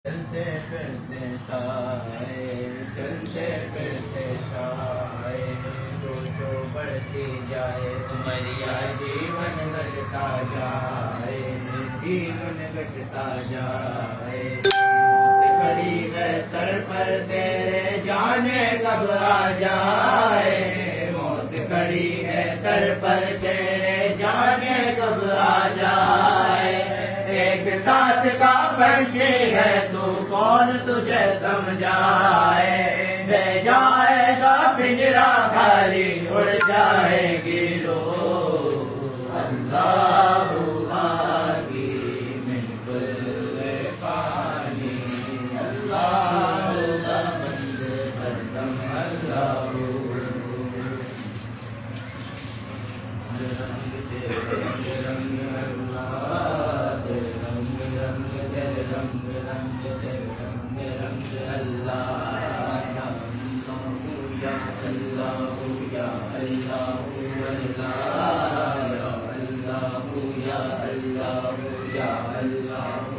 چلتے پھرتے سائے چلتے پھرتے سائے جو بڑھتی جائے تمہارا جیون گھٹتا جائے جیون گھٹتا جائے کھڑی ہے سر پر تیرے جانے کب آ جائے موت کھڑی ہے سر پر تیرے جانے کب آ جائے ایک ساتھ کا فرشی ہے تو کون تجھے سمجھائے بہ جائے گا پنجرا خالی اڑ جائے گی روح اللہ آگی من کل پانی اللہ بند ہردم اللہ رنگ تیرے رنگ اللہ رنگ تیرے رنگ اللہ یا اللہ یا اللہ یا اللہ یا اللہ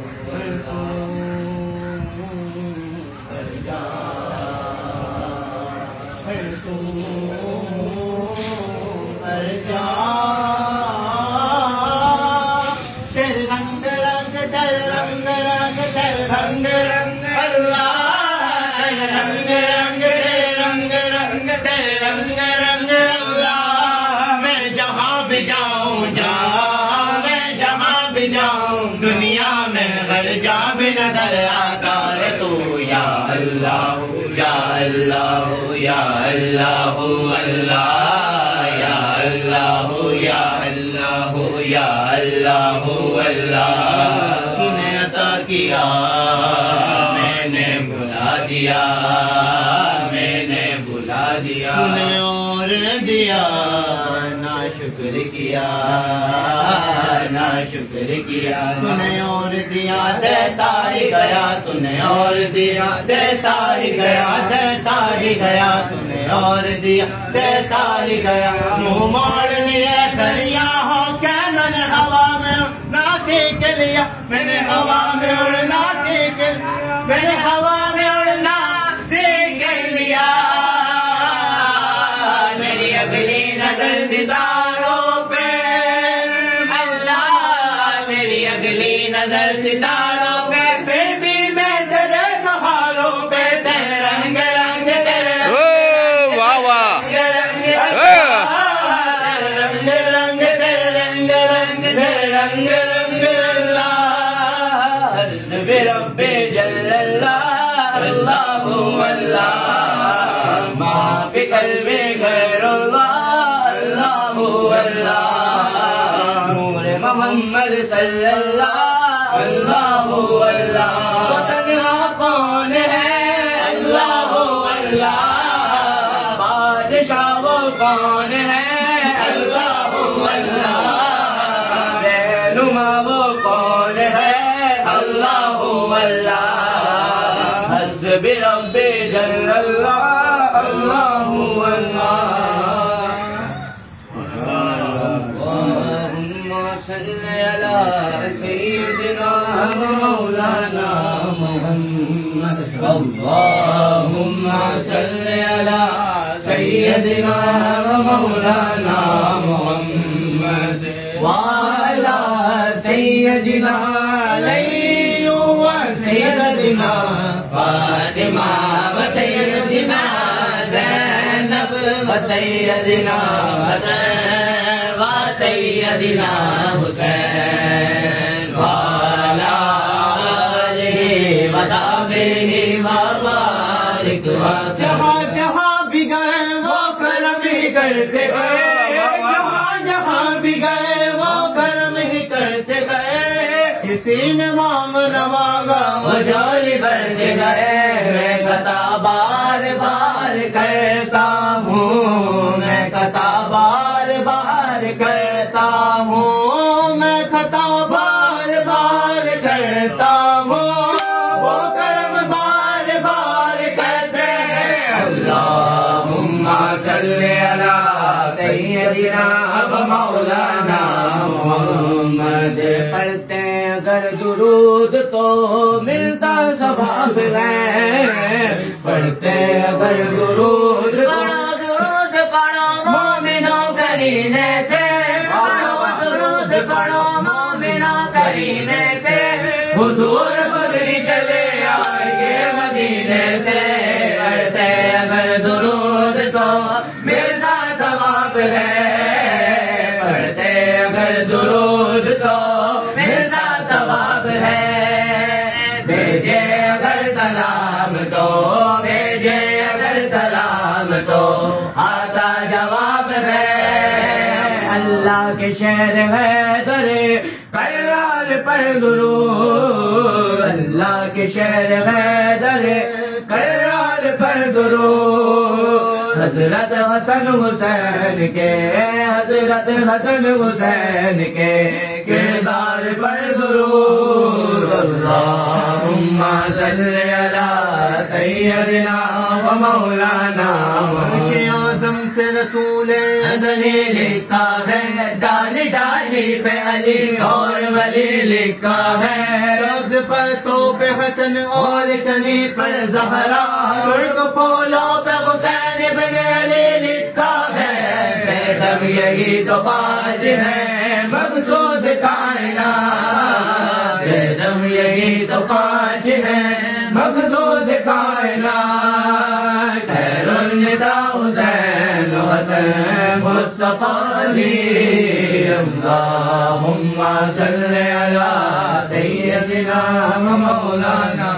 دنیا میں ہر جا بھی نظر آتا ہے تو یا اللہ یا اللہ یا اللہ اللہ یا اللہ یا اللہ یا اللہ اللہ تو نے عطا کیا میں نے بھلا دیا میں نے بھلا دیا تو نے اور دیا نا شکر کیا نا شکر کیا تو نے اور دیا دیتا ہی گیا تو نے اور دیا دیتا ہی گیا دیتا ہی گیا تو نے اور دیا دیتا ہی گیا منہ موڑ لیے دریا ہو کہ میں نے ہوا میں اڑنا سیکھ لیا میں نے ہوا میں اڑنا سیکھ لیا میں نے ہوا میں اڑنا سیکھ لیا میری اگلی نظر ستاروں پہ اگلی نظر ستاروں پہ پھر بھی میں تیرے سوالوں پہ تیرے رنگ رنگ تیرے واہ واہ تیرے رنگ رنگ تیرے رنگ رنگ تیرے رنگ رنگ اللہ حسب رب جل اللہ اللہ اللہ ما فی قلبی غیر اللہ اللہ اللہ محمد صلی اللہ اللہ اللہ تو تنہا کون ہے اللہ اللہ بادشاہ وہ کون ہے اللہ اللہ رہنما وہ کون ہے اللہ اللہ حسب رب جل اللہ اللہ اللہ صلی علی سیدنا مولانا محمد اللہم صلی علی سیدنا مولانا محمد وعلی سیدنا علی و سیدنا فاطمہ و سیدنا زینب و سیدنا حسین سیدنا حسین والا آلہ وصحبہ وبارک وسلم جہاں جہاں بھی گئے وہ کرم ہی کرتے گئے جہاں جہاں بھی گئے وہ کرم ہی کرتے گئے کسی نے مانگ نہ مانگا وہ جھولی بھرتے گئے میں قطع بار بار کرتا ہوں میں قطع بار بار کرتا ہوں میں خطا بار بار کرتا ہوں وہ کرم بار بار کرتے ہیں اللہم صلی علی سیدنا و مولانا محمد پڑھتے اگر درود تو ملتا سب ثواب ہے پڑھتے اگر درود پڑھو درود پڑھو مومنوں کرینے سے پڑھو درود پڑھو مومنوں کرینے سے حضور خود ہی چلے آئیں گے مدینے سے پڑھتے اگر درود تو ملتا ثواب ہے پڑھتے اگر درود تو ملتا ثواب ہے بھیجے اگر سلام تو بھیجے اگر سلام تو آتا جواب ہے اللہ کے شہر ہے درے کرار پر درود اللہ کے شہر ہے درے کرار پر درود حضرت حسن حسین کے حضرت حسن حسین کے کردار پر درود اللہم صلی علی سیدنا و مولانا عرش اعظم سے رسول ازلی لکھا ہے ڈالی ڈالی پہ علی اور ولی لکھا ہے سبز پرتوں پہ حسن اور کلی پر زہرا سرخ پھولوں پہ حسین ابن علی لکھا ہے بیدم یہی تو پانچ ہے مقصود کائنات بیدم یہی تو پانچ ہے مقصود کائنات خیر النساء حسین حسن مصطفیٰ علی اللہم صلی علی سیدنا و مولانا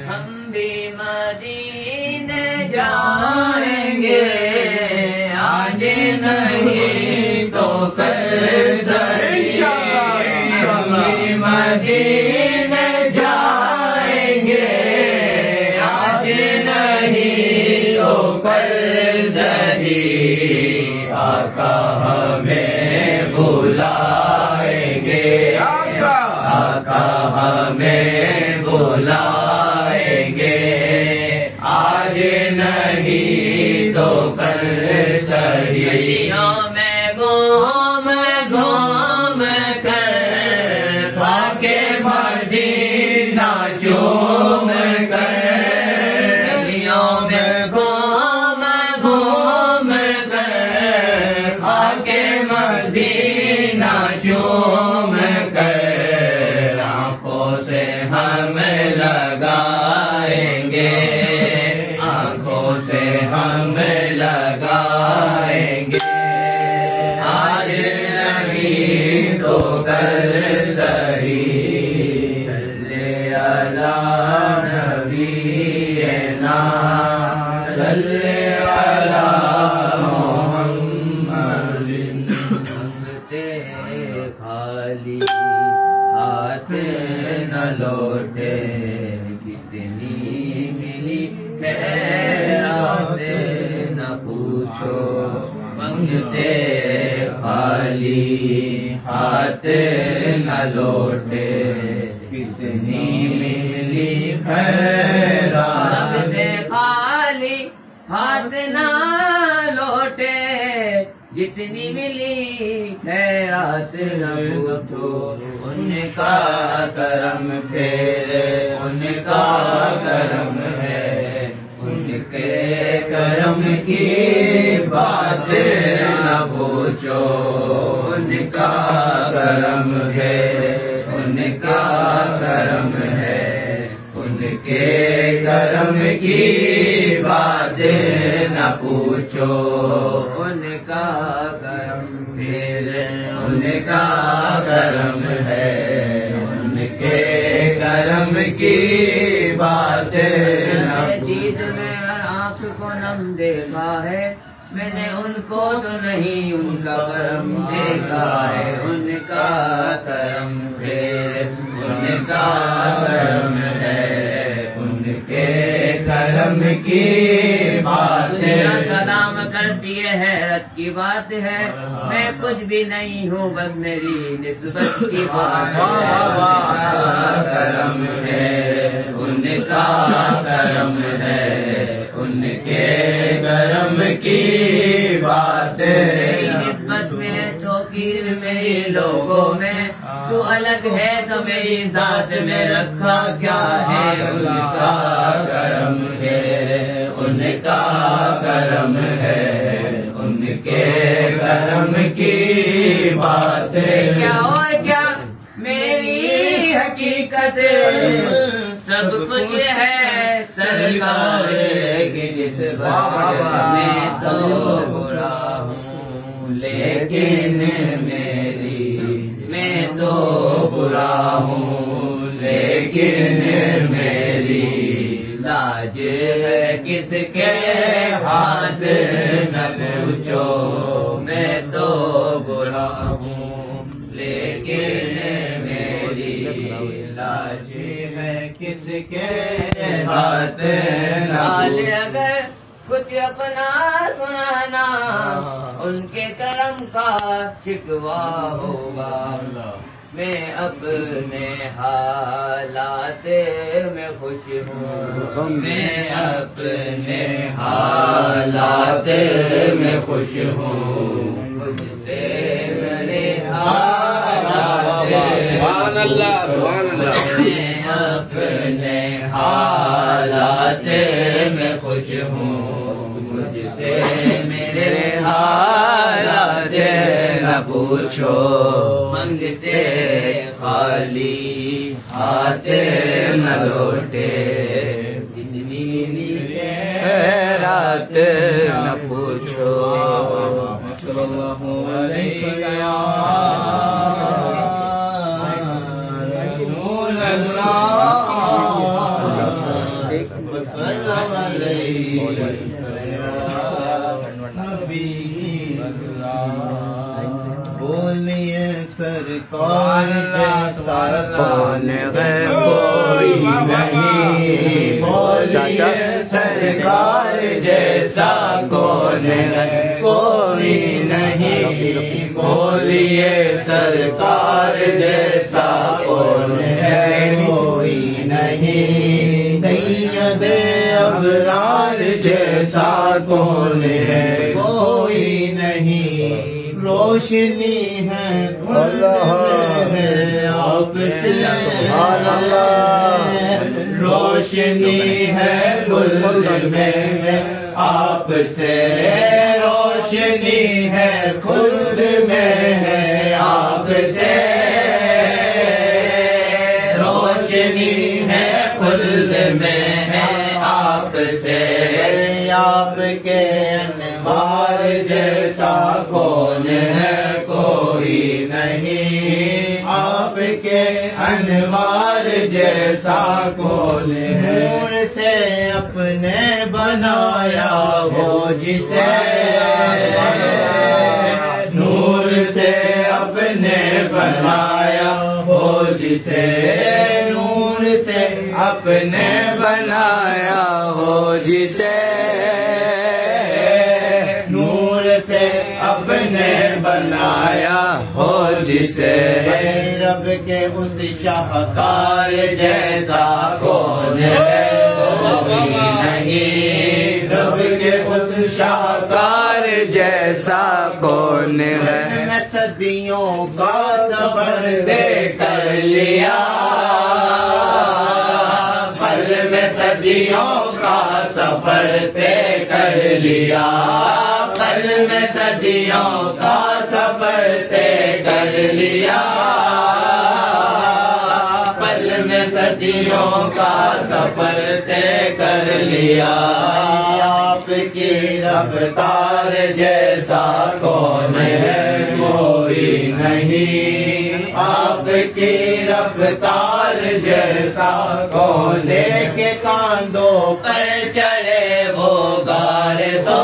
ہم بھی مدینے جائیں گے آج نہیں تو کل ہم بھی مدینے جائیں گے آج نہیں تو کل صحیح آقا ہمیں بلائیں گے آقا ہمیں بلائیں گے آج نہیں تو کل صحیح میں گھوم گھوم کر خاک مدینہ چوم کر گلیوں میں گھوم گھوم کر خاک مدینہ چوم کر آنکھوں سے ہم لگائیں گے آنکھوں سے ہم لگائیں گے آج نہیں تو کل صحیح صلی علی نبینا صلی علی محمد مانگتے خالی ہاتھ نہ لوٹے کتنی ملی خیرات نہ پوچھو منگتے خالی ہاتھ نہ لوٹے کتنی ملی خیرات منگتے خالی ہاتھ نہ لوٹے جتنی ملی خیرات نہ پوچھو ان کا کرم پھیرے ان کا کرم ہے ان کے کرم کی بات نہ پوچھو ان کا کرم ہے ان کا کرم ہے ان کے کرم کی بات نہ پوچھو ان کا کرم پھر ان کا کرم ہے ان کے کرم کی بات نہ دید میں ہر آنکھ کو نم دیکھا ہے میں نے ان کو تو نہیں ان کا کرم دیکھا ہے ان کا کرم پھر ان کا کرم ہے کرم کی بات دنیا سلام کرتی ہے، حیرت کی بات ہے، میں کچھ بھی نہیں ہوں، بس میری نسبت کی بات ہے۔ کرم ہے ان کا کرم ہے، ان کے کرم کی بات میری ہے۔ نسبت میں توقیر میری لوگوں میں، تو الگ ہے تو میری ذات میں رکھا کیا ہے؟ ان کا کرم ہے، ان کا کرم ہے، ان کے کرم کی بات ہے۔ کیا اور کیا میری حقیقت سب کچھ ہے سرکار کی نسبت میں تو برا ہوں، لیکن میں تو برا ہوں، لیکن میری لاج ہے کس کے ہاتھ نہ پوچھو، میں تو برا ہوں، لیکن میری لاج ہے کس کے ہاتھ نہ حال پوچھو۔ اگر کچھ اپنا سنانا ان کے کرم کا شکوا ہوگا، میں اپنے حالات میں خوش ہوں، میں اپنے حالات میں خوش ہوں، مجھ سے میرے حالات سبحان اللہ سبحان اللہ۔ میں اپنے حالات میں خوش ہوں، مجھ سے میرے حالات نہ پوچھو، منگتے خالی ہاتھ نہ لوٹے، رات نہ پوچھو۔ صلی اللہ علیہ رسول اللہ، وسلم علیہ حبیب اللہ۔ بولیے سرکار جیسا کون ہے کوئی نہیں، بولیے سرکار جیسا کون ہے کوئی نہیں، بولیے سرکار جیسا کون ہے کوئی نہیں، سید ابرار جیسا کون ہے کوئی نہیں، روشنی ہے خلد میں ہے آپ سے، روشنی ہے خلد میں ہے آپ سے، روشنی ہے خلد میں ہے آپ سے، روشنی ہے خلد میں ہے آپ سے، آپ کے انوار جیسا کون ہے کوئی نہیں، آپ کے انوار جیسا کون ہے، نور سے اپنے بنایا وہ جسے، نور سے اپنے بنایا وہ جسے، نور سے اپنے بنایا ہو جسے، نور سے اپنے بنایا ہو جسے، رب کے اس شاہکار جیسا کون ہے کوئی نہیں، رب کے اس شاہکار جیسا کون ہے، میں صدیوں کا سفر طے کر لیا، پل میں صدیوں کا سفر طے کر لیا، پل میں صدیوں کا سفر طے کر لیا، پل میں صدیوں کا سفر طے کر لیا، آپ کی رفتار جیسا کون ہے کوئی نہیں، آپ کی رفتار جیسا کون، لے کے کاندھوں پر چڑھے وہ غار سو،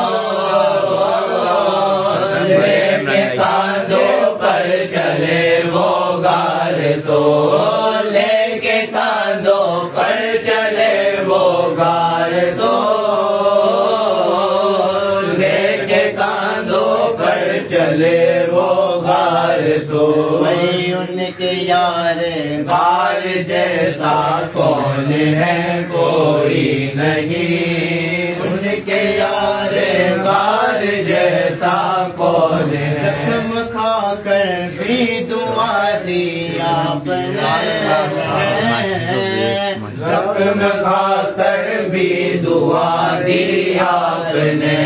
لے کے کاندھوں پر چلے وہ غار سو، لے کے کاندھوں پر چلے وہ غار سو، کے یار غار جیسا کون ہے کوئی نہیں، ان کے یار غار جیسا کون ہے، زخم کھا کر بھی دعا دی آپ نے، زخم کھا کر بھی دعا دی آپ نے،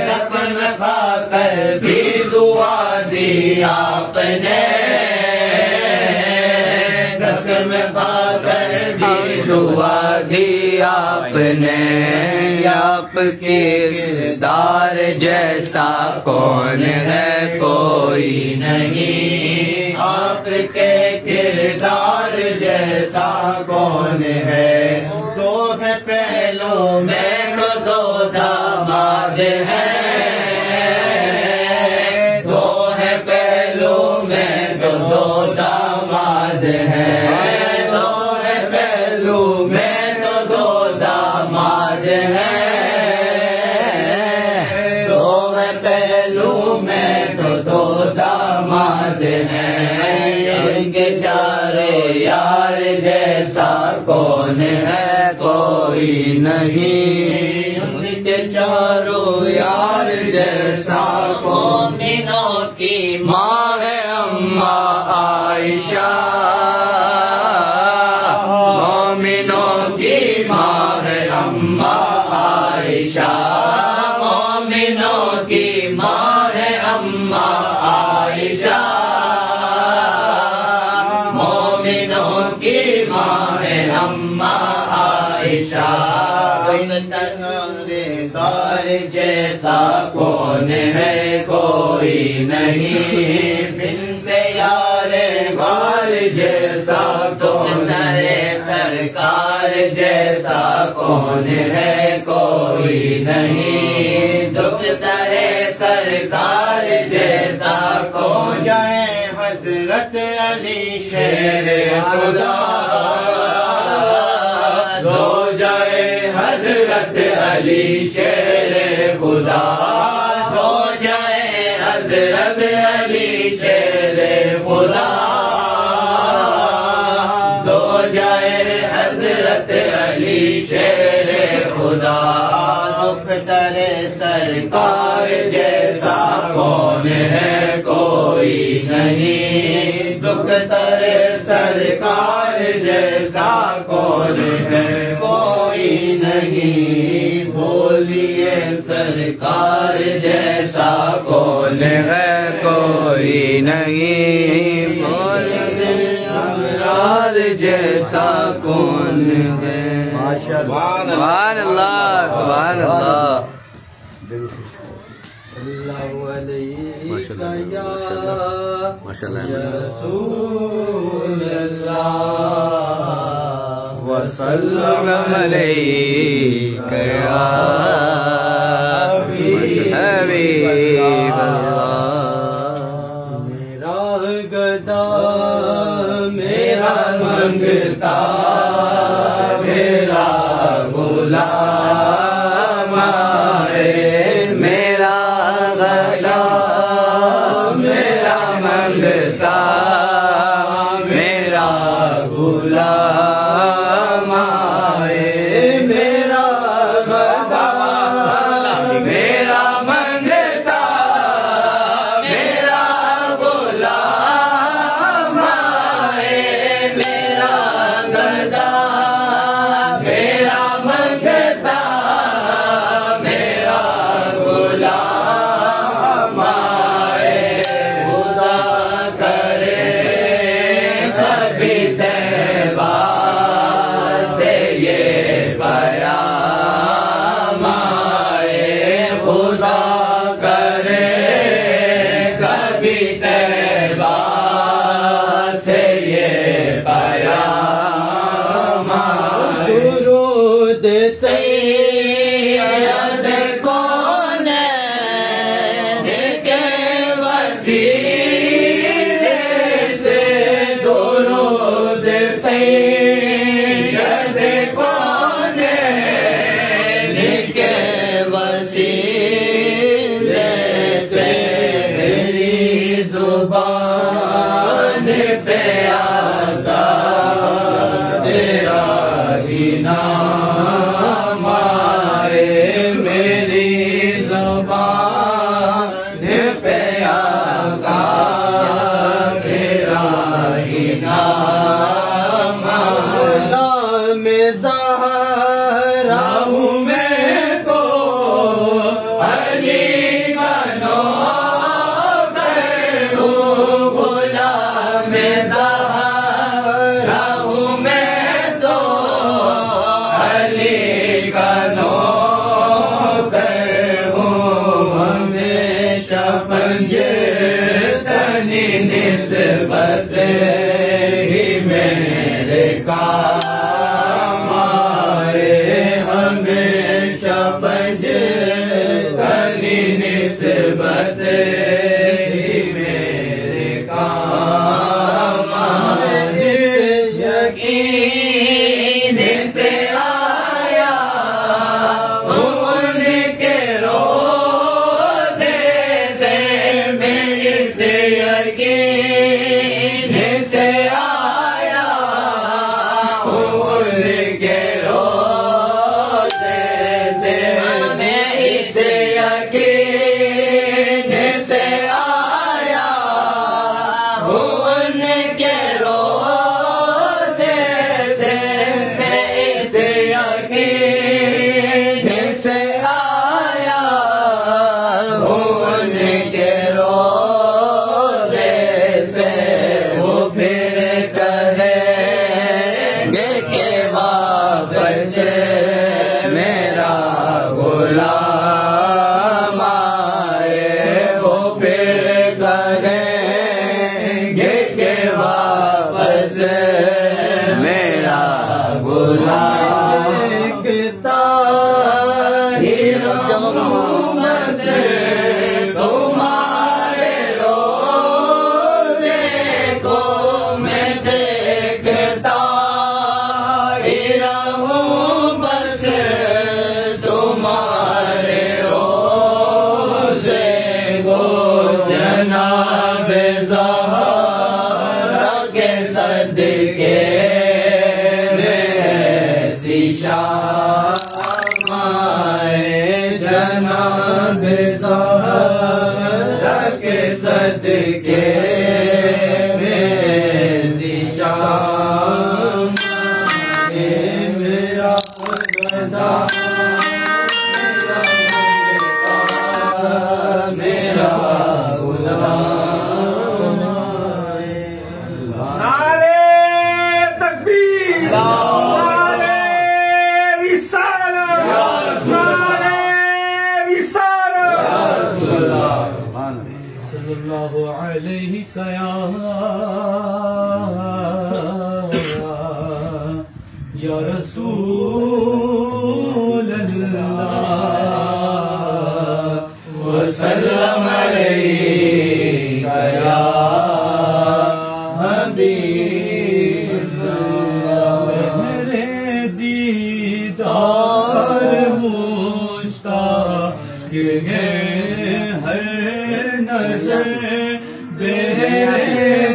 زخم کھا کر بھی دعا دی آپ نے، زخم کھا کر بھی دعا دی آپ نے، آپ کے کردار جیسا کون ہے کوئی نہیں، آپ کے کردار جیسا کون ہے، دو ہے پہلو میں تو دو داماد ہیں، دو ہے پہلو میں تو دو داماد ہیں، دو ہے پہلو میں تو دو داماد ہیں، دو ہے پہلو میں تو دو داماد ہیں، ان کے چاروں یار جیسا کون ہے کوئی نہیں، ان کے چاروں یار جیسا مومنوں کی ماں ہے اماں عائشہ، مومنوں کی ماں ہے اماں عائشہ، مومنوں کی ماں ہے اماں عائشہ، مومنوں کی ماں ہے اماں عائشہ، غار جیسا کون ہے کوئی نہیں، بنت یار غار جیسا کون ہے، سرکار جیسا کون ہے کوئی نہیں، دختر سرکار جیسا کون، جائے حضرت علی شیر خدا، ہو جائے حضرت علی شیر خدا، ہو جائے حضرت علی شیر خدا، ہو جائے حضرت علی شیر خدا، دختر سرکار جیسا کون ہے کوئی نہیں، دختر سرکار جیسا کون ہے کوئی نہیں، بولیے سرکار جیسا کون ہے کوئی نہیں، بولیے ابرار جیسا کون ہے، سبحان اللہ سبحان اللہ، اللہ علیہ یا رسول اللہ وسلم علیک یا حبیب اللہ، میرا گدا میرا منگتا میرا غلام آئے، میرا گدا میرا منگتا میرا غلام آئے، میرا گدا میرا منگتا میرا غلام آئے، میرا گدا میرا منگتا میرا غلام آئے، خدا کرے کبھی طیبہ سے یہ پیام آئے، خدا کرے کبھی طیبہ سے یہ پیام آئے، درود سید کونین کے وسیلے سے، درود سید کونین کے وسیلے سے، میری زبان پہ ہمارے میری زبان پہ آقا میرا ہی نام نام زہرا ہوں میں تو علی کا نوکر ہوں غلام زہرا ہوں میں تو علی کا نوکر ہوں ہمیشہ پنجتنی نسبت ہی میرے کام آئے ہمیشہ پنجتنی نسبت ہی میرے کام آئے یقین سے آیا ان کے روزے سے میری سے یقین سے آیا ان کے روزے سے میری سے یقین سے آیا ان کے روزے سے میری سے یقین سے آیا ان کے روزے سے وہ پھر کہیں گے کہ واپس میرا غلام آئے وہ پھر کہیں گے کہ واپس میرا غلام تمہارے روزے کو میں دیکھتا ہی رہوں بس تمہارے روزے کو جناب زہرا کے صدقے میں ایسی شام آئے جناب زہرا کے صدقے میں ایسی شام آئے میرا گدا میرا غلام نعرے تکبیر، نعرے رسالت، نعرے رسالت۔ صلی اللہ علیہ یا رسول اللہ وسلم علیک یا حبیب اللہ۔ میرے دیدار مشتاق ہے ہر نظر، میرے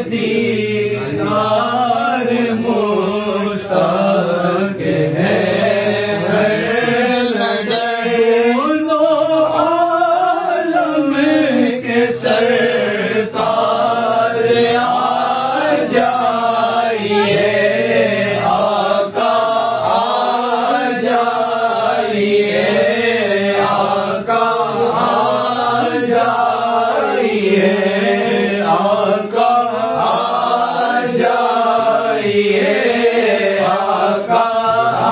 دیدار مشتاق ہے ہر نظر، دونوں عالم کے سرکار آ جائیے آقا آ جائیے آقا آ جائیے آقا آ جائیے آقا آ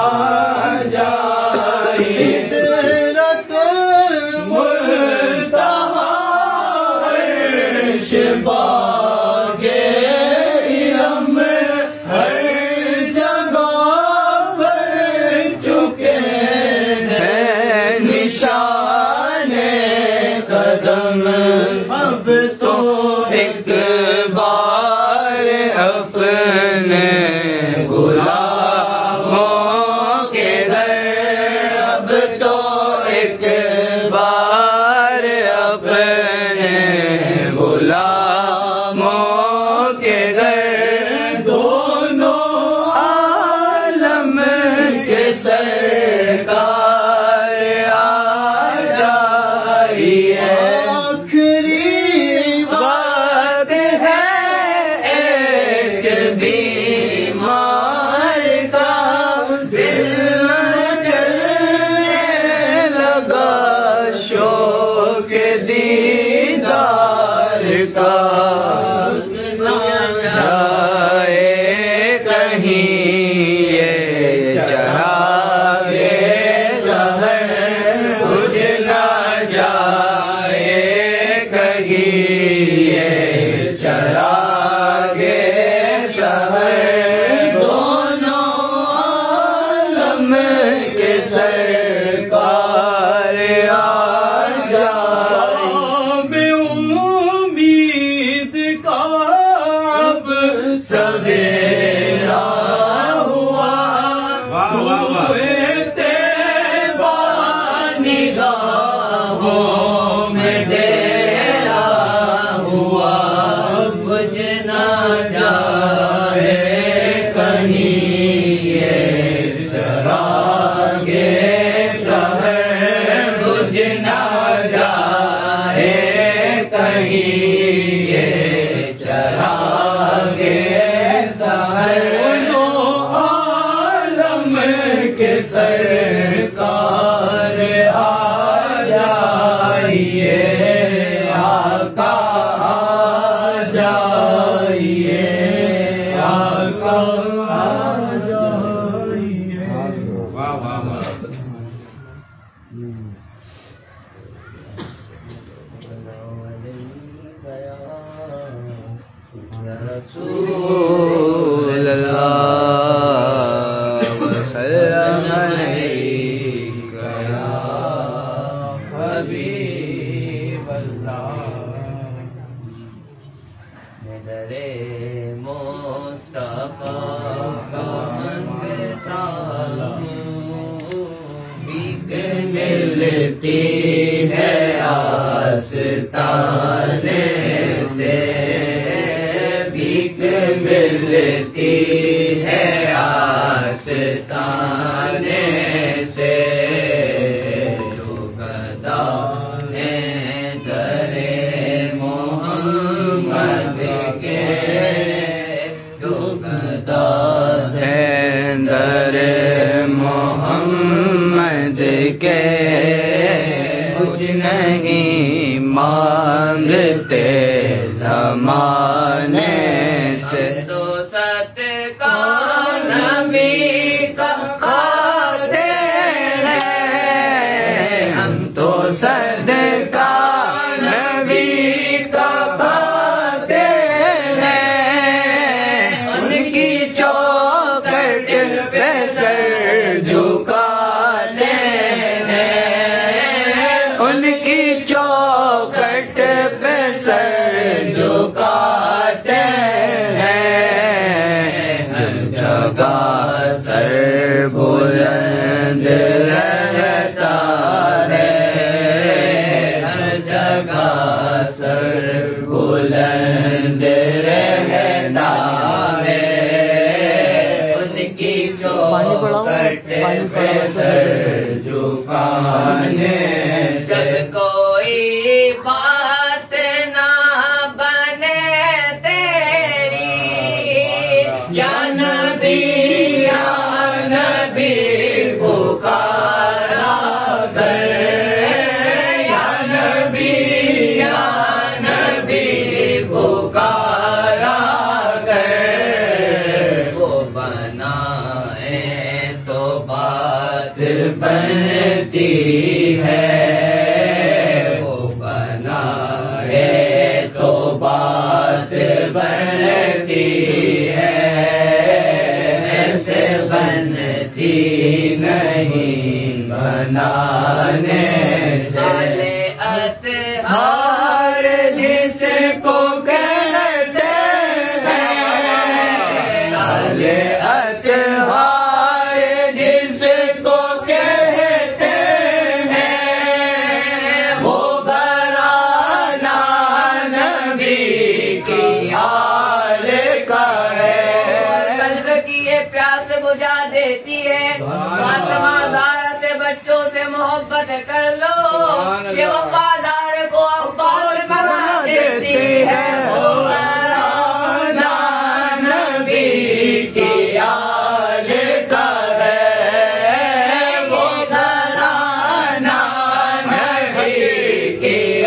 جائیے۔ سدرۃ منتہا عرش باغ علم ہر جگہ پر چکے ہیں نشان قدم، اب تو ایک بار اپنے غلاموں کے گھر اب تو کے دیدار کا جائے کہیں یہ چراغے سحر بجھ نہ جائے کہیں یہ چراغے سحر دونوں عالم کے سرکار آ جائے امید کا اب سویرا ہوا سوئے طیبہ نگاہوں میں ڈیرا ہوا بجھ نہ جائے کہیں یہ چراغے سحر بجھ نہ جائے کہیں یہ چراغے سحر دونوں عالم کے سرکار آ جائیے آقا آ جائیے آقا آ جائیے رسول اللہ وسلم علیک یا حبیب اللہ در مصطفیٰ کا منگتا بھیک ملتی ہے آستانے سے ملتی ہے آستانے سے جو گدا ہیں در محمد کے جو گدا ہیں در محمد کے کچھ نہیں مانگتے زمانے سے تو ست کا نبی کا کھاتے ہیں ہم تو صدقہ نبی کا کھاتے ہیں ان کی چوکھٹ پہ سر جھکاتے ہیں ان کی چوکھٹ پہ سر جھکاتے سر بلند رہتا ہے ہر جگہ سر بلند رہتا ہے ان کی چوکھٹ پہ سر جھکانے جب کوئی بات نہ بنے تیری یا نبی پکارا کر یا نبی پکارا کر وہ بنائے تو بات بنتی ہے وہ بنائے تو بات بنتی ہے ایسے بنتی نہیں بنانے سے اطہار جس کو کہتے ہیں اطہار جس کو کہتے ہیں وہ گھرانہ نبی کی آل کا ہے قلب کی یہ پیاس بجھا دیتی ہے فاطمہ زہرا سے بچوں سے محبت کر لو یہ وفادار کو عباس بنا دیتی ہے وہ گھرانہ نبی کی آل کا ہے وہ گھرانہ نبی کی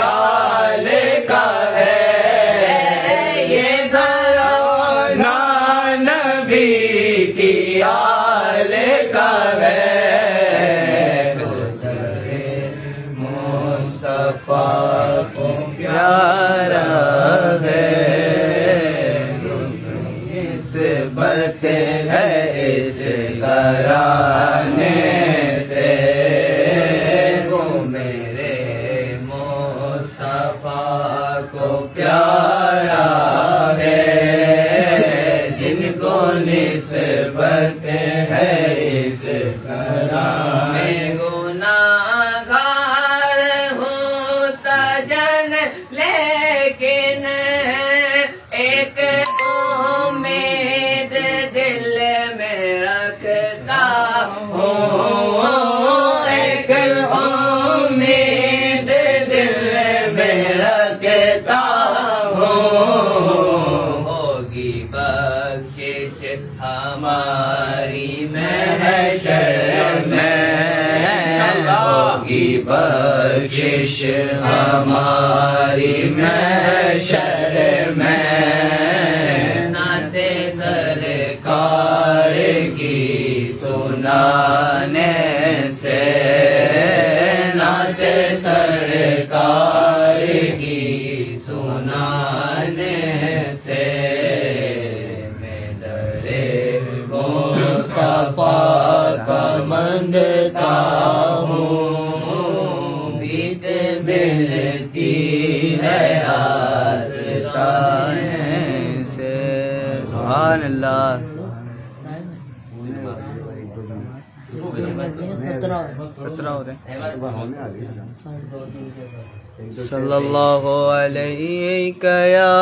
ہوگی بخشش ہماری محشر میں، نعت سرکار کی سنانے سے، نعت سرکار کی سنانے سے، میں در مصطفیٰ کا مانگتا ہوں، بید ملتی ہے آستانے سے۔ سبحان اللہ۔ صلی اللہ علیہ یا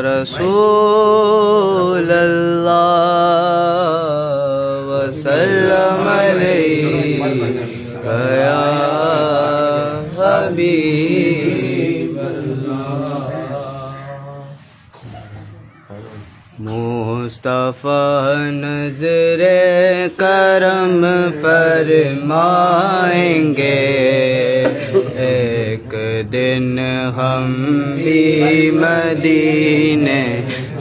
رسول اللہ، وسلم علیک یا حبیب اللہ۔ مصطفیٰ نظر کرم فرمائیں گے، ایک دن ہم بھی مدینے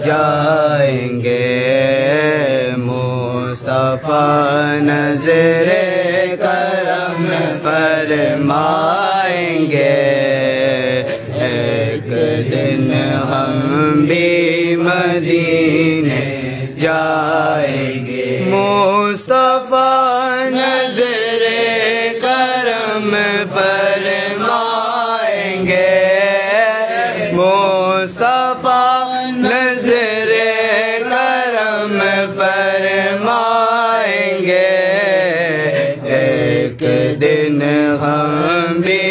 جائیں گے۔ مصطفیٰ نظر کرم فرمائیں گے، ایک دن ہم بھی مدینے جائیں گے۔ مصطفیٰ نظر کرم فرمائیں گے، مصطفیٰ نظر کرم فرمائیں گے، ایک دن ہم بھی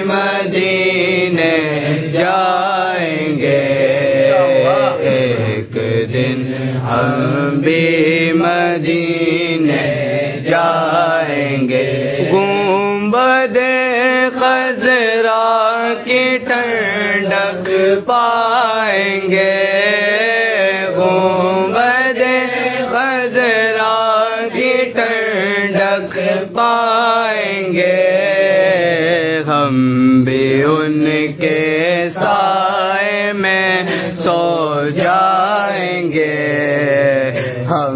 مدینے جائیں گے، ایک دن ہم بھی مدینے جائیں گے۔ گنبد خضرا کی ٹھنڈک پائیں گے، گنبد خضرا کی ٹھنڈک پائیں گے، ہم بھی ان کے سائے میں سو جائیں گے، ہم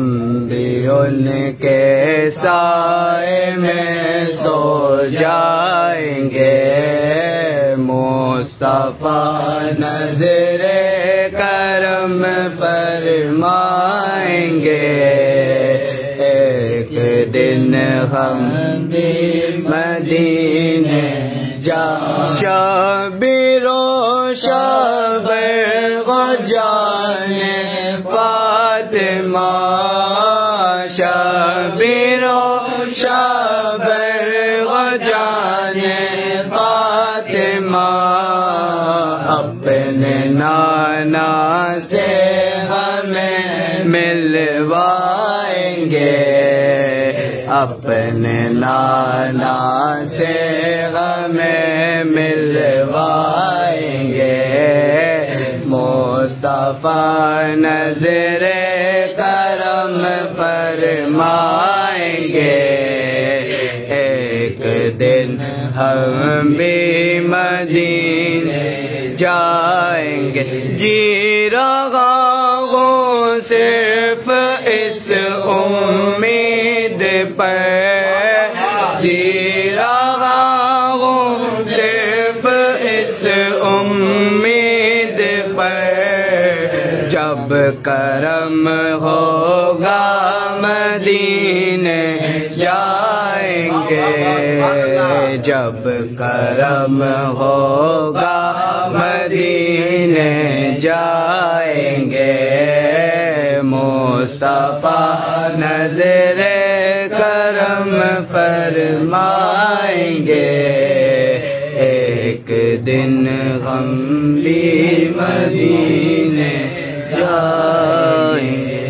بھی ان کے سائے میں سو جائیں گے۔ مصطفیٰ نظر کرم فرمائیں گے، ایک دن ہم بھی مدینے شبیر و شب غجان فاطمہ، شبیر و شب غجان فاطمہ، اپنے نانا سے ہمیں ملوائیں گے، اپنے نانا سے ہمیں ملوائیں گے۔ مصطفیٰ نظر کرم فرمائیں گے، ایک دن ہم بھی مدینے جائیں گے۔ جی رہا ہوں صرف اس امید پر، جی رہا ہوں صرف اس امید پر، جب کرم ہوگا مدینے جائیں گے، جب کرم ہوگا مدینے جائیں گے۔ مصطفیٰ نظر کرم فرمائیں گے، ایک دن ہم بھی مدینے جائیں گے۔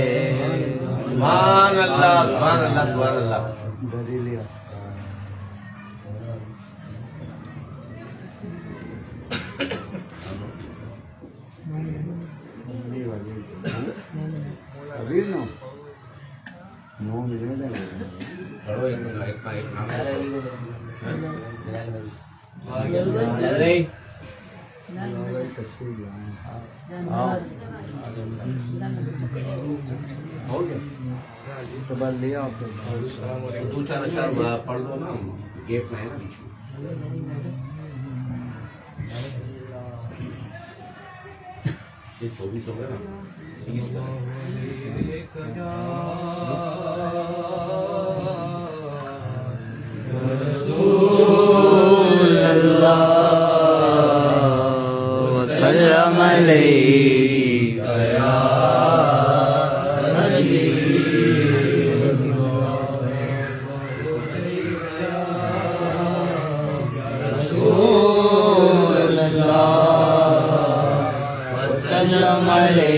سبحان اللہ، سبحان اللہ، سبحان اللہ۔ دو چار اشعار پڑھ لو نا، گیپ میں ہے نا بیچ میں. یہ 24 ہو گیا نا. رسول اللہ وسلم علیہ یا رسول اللہ وسلم علیہ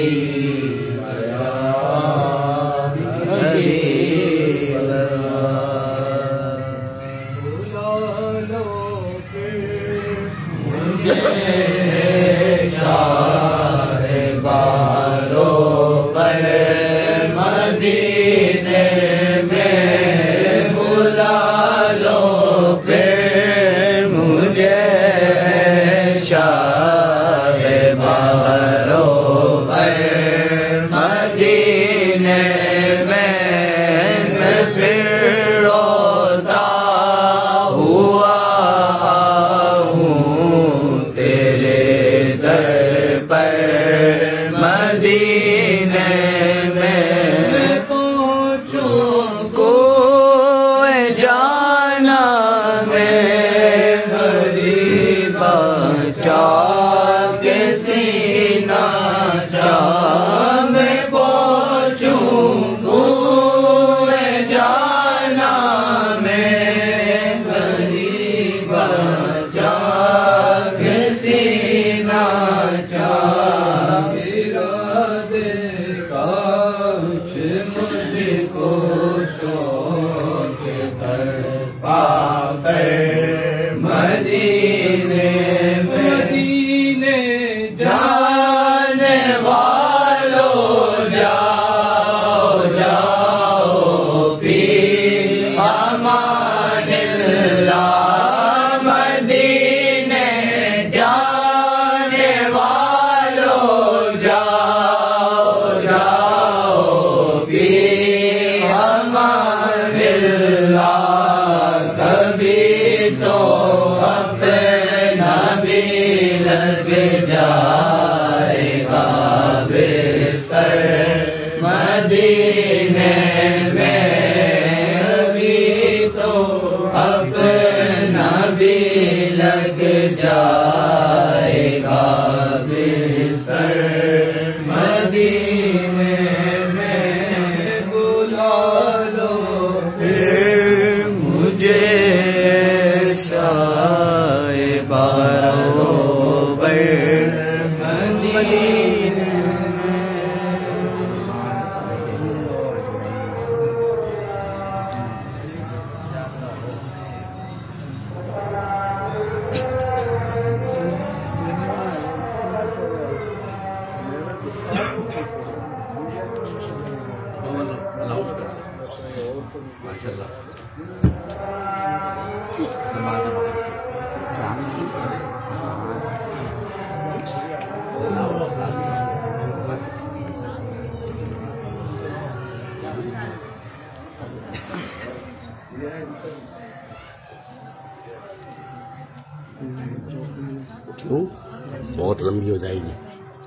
بہت لمبی ہو جائے گی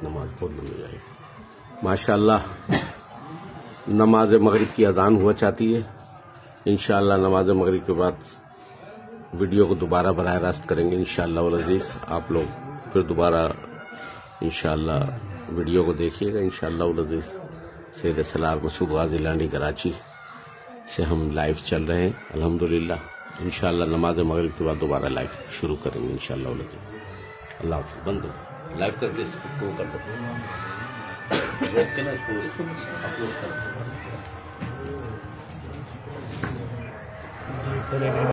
نماز، بہت لمبی ہو جائے گی. ماشاءاللہ نماز مغرب کی اذان ہوا چاہتی ہے. انشاءاللہ نماز مغرب کے بعد ویڈیو کو دوبارہ براہ راست کریں گے انشاءاللہ والعزیز. آپ لوگ پھر دوبارہ انشاءاللہ ویڈیو کو دیکھیے گا انشاءاللہ والعزیز. سید سلار مسعود غازی لانڈی کراچی سے ہم لائیو چل رہے ہیں الحمدللہ. انشاءاللہ نماز مغرب کے بعد دوبارہ لائیو شروع کریں گے انشاءاللہ والعزیز. اللہ حافظ. بند لائیو کر کے اس کو کر دو، روک کے نا اس کو اپلوڈ کر دو.